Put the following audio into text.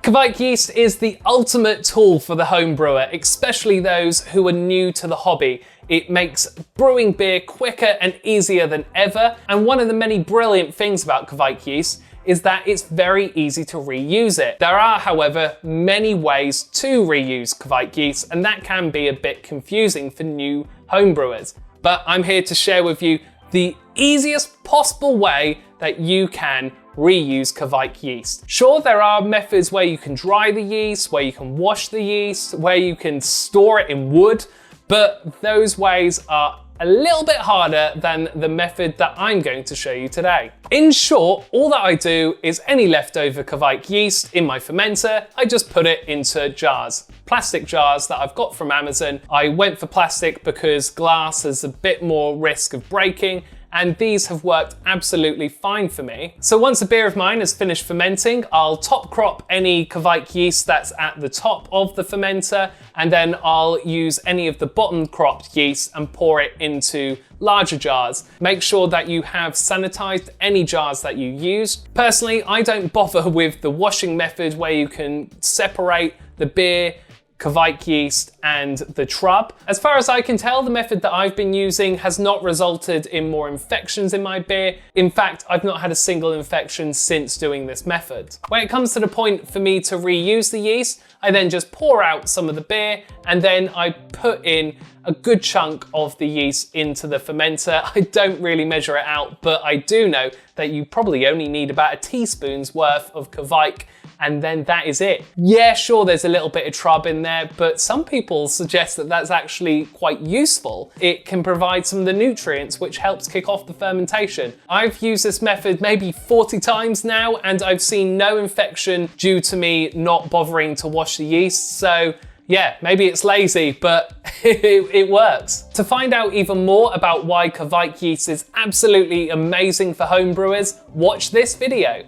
Kveik yeast is the ultimate tool for the home brewer, especially those who are new to the hobby. It makes brewing beer quicker and easier than ever, and one of the many brilliant things about Kveik yeast is that it's very easy to reuse it. There are, however, many ways to reuse Kveik yeast, and that can be a bit confusing for new homebrewers. But I'm here to share with you the easiest possible way that you can reuse Kveik yeast. Sure, there are methods where you can dry the yeast, where you can wash the yeast, where you can store it in wood, but those ways are a little bit harder than the method that I'm going to show you today. In short, all that I do is any leftover Kveik yeast in my fermenter, I just put it into jars. Plastic jars that I've got from Amazon. I went for plastic because glass has a bit more risk of breaking, and these have worked absolutely fine for me. So once a beer of mine has finished fermenting, I'll top crop any Kveik yeast that's at the top of the fermenter, and then I'll use any of the bottom cropped yeast and pour it into larger jars. Make sure that you have sanitized any jars that you use. Personally, I don't bother with the washing method where you can separate the beer, Kveik yeast and the trub. As far as I can tell, the method that I've been using has not resulted in more infections in my beer. In fact, I've not had a single infection since doing this method. When it comes to the point for me to reuse the yeast, I then just pour out some of the beer and then I put in a good chunk of the yeast into the fermenter. I don't really measure it out, but I do know that you probably only need about a teaspoon's worth of Kveik, and then that is it. Yeah, sure, there's a little bit of trub in there, but some people suggest that that's actually quite useful. It can provide some of the nutrients which helps kick off the fermentation. I've used this method maybe 40 times now, and I've seen no infection due to me not bothering to wash the yeast. So yeah, maybe it's lazy, but it works. To find out even more about why Kveik yeast is absolutely amazing for homebrewers, watch this video.